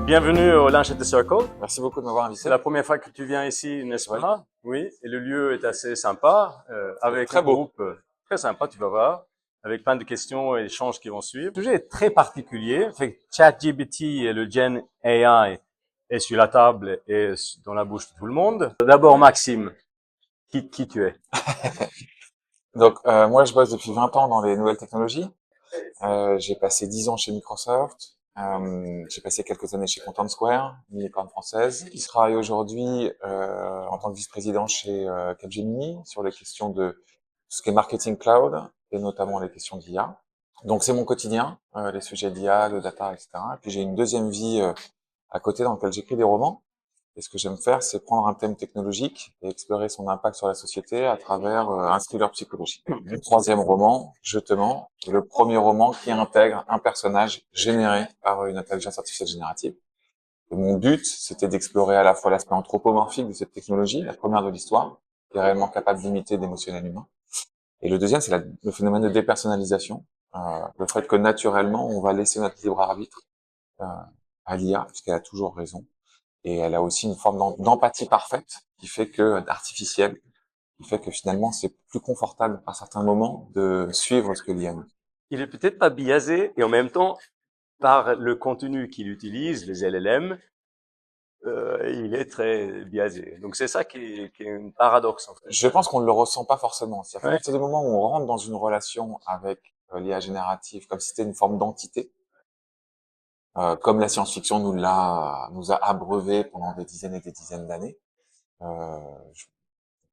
Bienvenue au Lunch at the Circle. Merci beaucoup de m'avoir invité. C'est la première fois que tu viens ici, n'est-ce Oui. pas? Oui. Et le lieu est assez sympa, avec Très un beau. groupe très sympa, tu vas voir, avec plein de questions et échanges qui vont suivre. Le sujet est très particulier. Fait que ChatGPT et le Gen AI est sur la table et dans la bouche de tout le monde. D'abord, Maxime, qui tu es? Donc, moi, je bosse depuis 20 ans dans les nouvelles technologies. J'ai passé 10 ans chez Microsoft. J'ai passé quelques années chez Content Square, une licorne française. Je travaille aujourd'hui en tant que vice-président chez Capgemini sur les questions de tout ce qui est marketing cloud et notamment les questions d'IA. Donc, c'est mon quotidien, les sujets d'IA, de data, etc. Et puis, j'ai une deuxième vie à côté dans laquelle j'écris des romans. Et ce que j'aime faire, c'est prendre un thème technologique et explorer son impact sur la société à travers un thriller psychologique. Le troisième roman, Je te mens, est le premier roman qui intègre un personnage généré par une intelligence artificielle générative. Et mon but, c'était d'explorer à la fois l'aspect anthropomorphique de cette technologie, la première de l'histoire, qui est réellement capable d'imiter l'émotionnel humain. Et le deuxième, c'est le phénomène de dépersonnalisation, le fait que naturellement, on va laisser notre libre arbitre euh, à l'IA, puisqu'elle a toujours raison. Et elle a aussi une forme d'empathie parfaite qui fait que d'artificielle, qui fait que finalement c'est plus confortable à certains moments de suivre ce que l'IA nous dit. Il est peut-être pas biaisé et en même temps, par le contenu qu'il utilise, les LLM, il est très biaisé. Donc c'est ça qui est un paradoxe en fait. Je pense qu'on ne le ressent pas forcément. C'est-à-dire qu'à Ouais. partir du moment où on rentre dans une relation avec l'IA générative, comme si c'était une forme d'entité, comme la science-fiction nous a abreuvé pendant des dizaines et des dizaines d'années. Je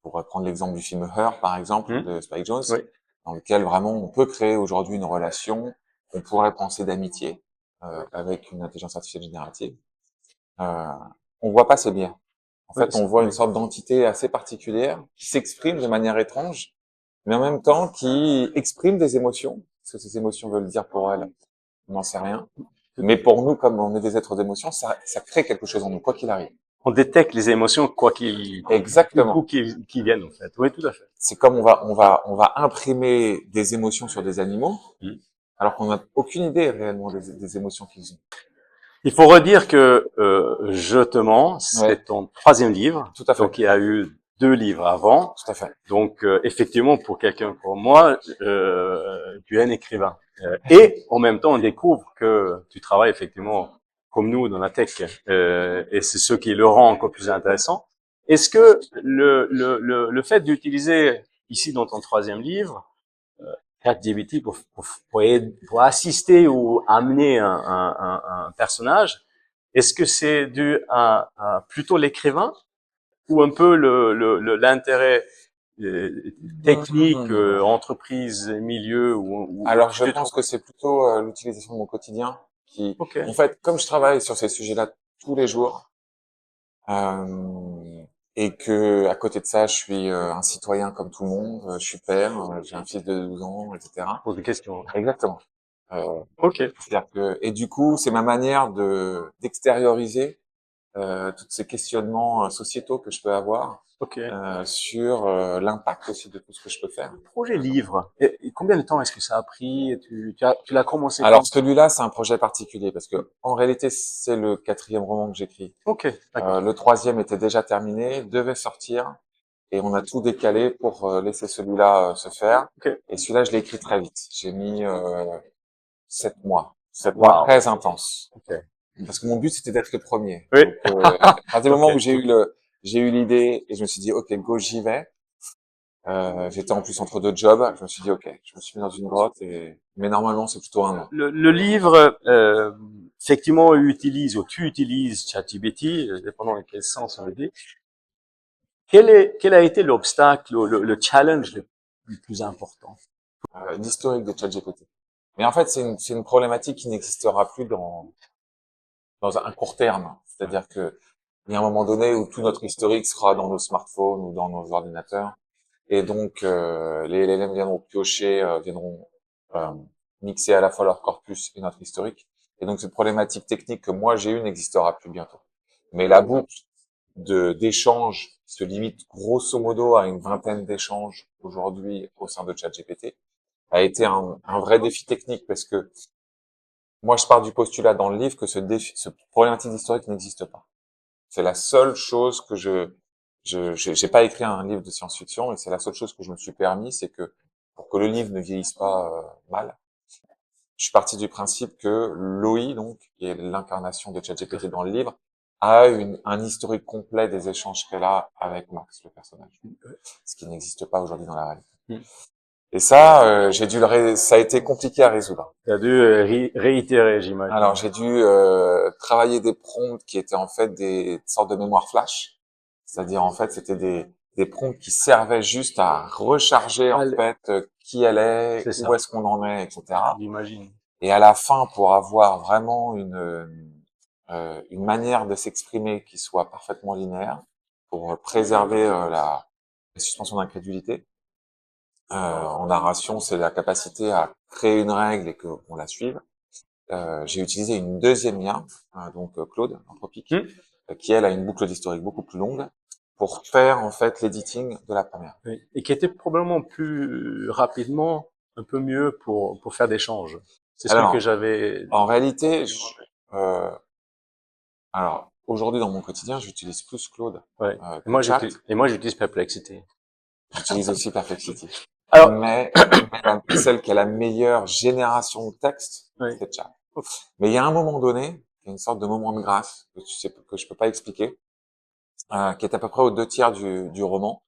pourrais prendre l'exemple du film Her, par exemple, Hmm. de Spike Jonze, Oui. dans lequel vraiment on peut créer aujourd'hui une relation qu'on pourrait penser d'amitié avec une intelligence artificielle générative. Euh, on voit pas ces biais. En Oui, fait, on voit une sorte d'entité assez particulière qui s'exprime de manière étrange, mais en même temps qui exprime des émotions. Ce que ces émotions veulent dire pour elle, on n'en sait rien. Mais pour nous, comme on est des êtres d'émotion, ça crée quelque chose en nous, quoi qu'il arrive. on détecte les émotions quoi Exactement. qu'ils viennent en fait. Oui, tout à fait. C'est comme on va imprimer des émotions sur des animaux, Hmm. alors qu'on n'a aucune idée réellement des émotions qu'ils ont. Il faut redire que Je te mens, Ouais, c'est ton troisième livre. tout à fait, Donc il y a eu deux livres avant. tout à fait. Donc effectivement, pour quelqu'un comme moi, tu es un écrivain. Et en même temps, on découvre que tu travailles effectivement comme nous dans la tech. Et c'est ce qui le rend encore plus intéressant. Est-ce que le fait d'utiliser ici dans ton troisième livre ChatGPT pour assister ou amener un personnage, est-ce que c'est dû à plutôt l'écrivain ou un peu l'intérêt technique, entreprise, milieu ou Alors, tu je te pense trouves? que c'est plutôt l'utilisation de mon quotidien qui, Ok. en fait, comme je travaille sur ces sujets-là tous les jours, et que à côté de ça, je suis un citoyen comme tout le monde, je suis père, j'ai un fils de 12 ans, etc. Pose des questions. Exactement. Euh, Ok. C'est-à-dire que, et du coup, c'est ma manière d'extérioriser tous ces questionnements sociétaux que je peux avoir Ok. sur l'impact aussi de tout ce que je peux faire. Projet livre. Et combien de temps est-ce que ça a pris? Tu l'as commencé Alors quand? celui-là, c'est un projet particulier parce que en réalité, c'est le quatrième roman que j'écris. Ok. D'accord. Le troisième était déjà terminé, devait sortir, et on a tout décalé pour laisser celui-là se faire. Ok. Et celui-là, je l'ai écrit très vite. J'ai mis 7 mois, 7 mois Wow. très intenses. Ok. Parce que mon but, c'était d'être le premier. Oui. Donc, à partir du moment où Ok. j'ai eu l'idée et je me suis dit, OK, go, j'y vais. J'étais en plus entre deux jobs. Je me suis dit, OK, je me suis mis dans une grotte mais normalement, c'est plutôt 1 an. Le livre, effectivement, utilise ou tu utilises ChatGPT, dépendant de quel sens on le dit. Quel a été l'obstacle, le challenge le plus important? L'historique de ChatGPT. Mais en fait, c'est une problématique qui n'existera plus dans un court terme. C'est-à-dire que, il y a un moment donné où tout notre historique sera dans nos smartphones ou dans nos ordinateurs. Et donc, les LLM viendront piocher, viendront euh, mixer à la fois leur corpus et notre historique. Et donc, cette problématique technique que moi j'ai eue n'existera plus bientôt. Mais la boucle d'échanges se limite grosso modo à une vingtaine d'échanges aujourd'hui au sein de ChatGPT a été un vrai défi technique parce que moi, je pars du postulat dans le livre que ce problématique d'historique n'existe pas. C'est la seule chose que j'ai pas écrit un livre de science-fiction, et c'est la seule chose que je me suis permis, c'est que pour que le livre ne vieillisse pas mal, je suis parti du principe que Loï, donc, qui est l'incarnation de ChatGPT dans le livre, a un historique complet des échanges qu'elle a avec Max, le personnage. Ce qui n'existe pas aujourd'hui dans la réalité. Et ça, ça a été compliqué à résoudre. Tu as dû réitérer, j'imagine. Alors, j'ai dû travailler des prompts qui étaient en fait des sortes de mémoire flash. C'est-à-dire, en fait, c'était des prompts qui servaient juste à recharger, en fait, qui elle est, où est-ce qu'on en est, etc. J'imagine. Et à la fin, pour avoir vraiment une manière de s'exprimer qui soit parfaitement linéaire, pour préserver la suspension d'incrédulité. En narration, c'est la capacité à créer une règle et qu'on la suive. J'ai utilisé une deuxième IA, donc Claude, Anthropique, qui elle a une boucle d'historique beaucoup plus longue, pour faire en fait l'editing de la première. Oui. Et qui était probablement plus rapidement un peu mieux pour faire des changes. C'est ce que j'avais. En réalité, alors aujourd'hui dans mon quotidien, j'utilise plus Claude. Ouais. Et moi j'utilise Perplexity. J'utilise aussi Perplexity. Alors, mais celle qui a la meilleure génération de texte, c'est Chat. Mais il y a un moment donné, il y a une sorte de moment de grâce que je peux pas expliquer, qui est à peu près aux 2/3 du roman.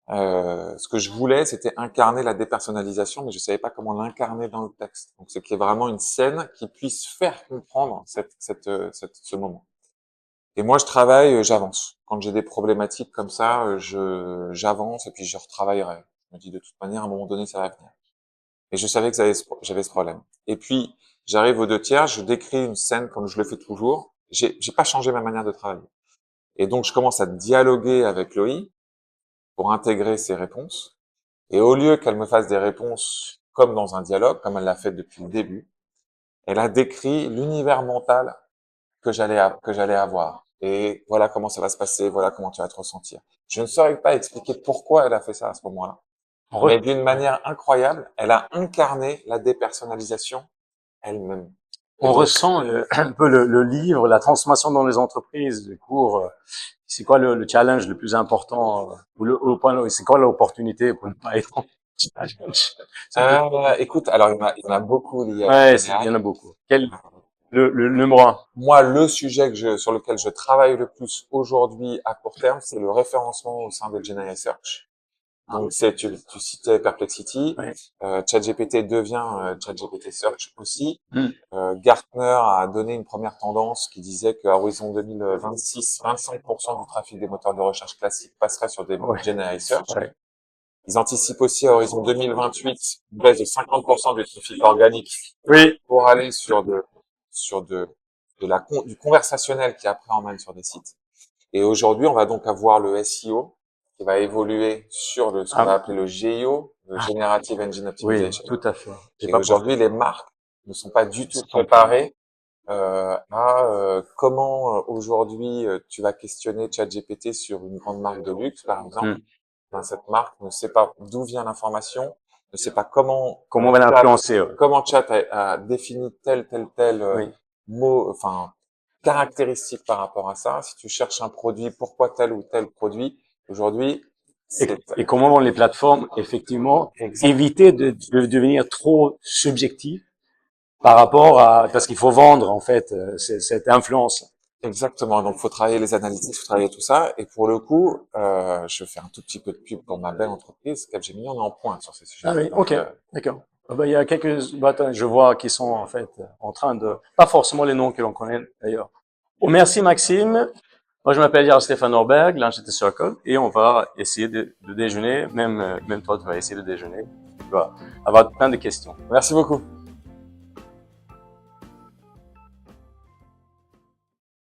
Ce que je voulais, c'était incarner la dépersonnalisation, mais je savais pas comment l'incarner dans le texte. Donc, c'est qu'il y ait vraiment une scène qui puisse faire comprendre ce moment. Et moi, je travaille, j'avance. Quand j'ai des problématiques comme ça, j'avance et puis je retravaillerai. Je me dis de toute manière, à un moment donné, ça va venir. Et je savais que j'avais ce problème. Et puis, j'arrive aux 2/3, je décris une scène comme je le fais toujours. J'ai pas changé ma manière de travailler. Et donc, je commence à dialoguer avec Loïc pour intégrer ses réponses. Et au lieu qu'elle me fasse des réponses comme dans un dialogue, comme elle l'a fait depuis le début, elle a décrit l'univers mental que j'allais avoir. Et voilà comment ça va se passer, voilà comment tu vas te ressentir. Je ne saurais pas expliquer pourquoi elle a fait ça à ce moment-là. Mais d'une manière incroyable, elle a incarné la dépersonnalisation elle-même. On ressent un peu le livre, la transformation dans les entreprises, du cours. C'est quoi le challenge le plus important c'est quoi l'opportunité pour ne pas être en challenge? Écoute, alors il y en a beaucoup. Il y en a beaucoup. Le numéro 1? Moi, le sujet sur lequel je travaille le plus aujourd'hui à court terme, c'est le référencement au sein de GenAI Search. Donc, tu citais Perplexity, ChatGPT devient ChatGPT Search aussi. Gartner a donné une première tendance qui disait qu'à horizon 2026, 25% du trafic des moteurs de recherche classiques passerait sur des GenAI Search. Ils anticipent aussi à horizon 2028 une baisse de 50% du trafic organique pour aller sur du conversationnel qui après emmène sur des sites. Et aujourd'hui, on va donc avoir le SEO qui va évoluer sur ce qu'on va appeler le GEO, le Generative Engine Optimization. Oui, tout à fait. Et aujourd'hui, les marques ne sont pas du tout préparées à comment aujourd'hui tu vas questionner ChatGPT sur une grande marque de luxe, par exemple. Cette marque ne sait pas d'où vient l'information, ne sait pas comment on va l'influencer. Comment Chat a défini tel mot, enfin caractéristique par rapport à ça. Si tu cherches un produit, pourquoi tel ou tel produit aujourd'hui? Et comment vont les plateformes effectivement éviter de devenir trop subjectif par rapport parce qu'il faut vendre en fait cette influence. Exactement. Donc, faut travailler les analytics, faut travailler tout ça. Et pour le coup, je fais un tout petit peu de pub pour ma belle entreprise, Capgemini. On est en pointe sur ces sujets. Ah oui, ok, d'accord. Il y a quelques boîtes, je vois, qui sont en fait en train de, pas forcément les noms que l'on connaît d'ailleurs. Bon, merci Maxime. Moi, je m'appelle Stéphane Norberg, l'Angete Circle, et on va essayer de déjeuner. Même toi, tu vas essayer de déjeuner. Tu vas avoir plein de questions. Merci beaucoup.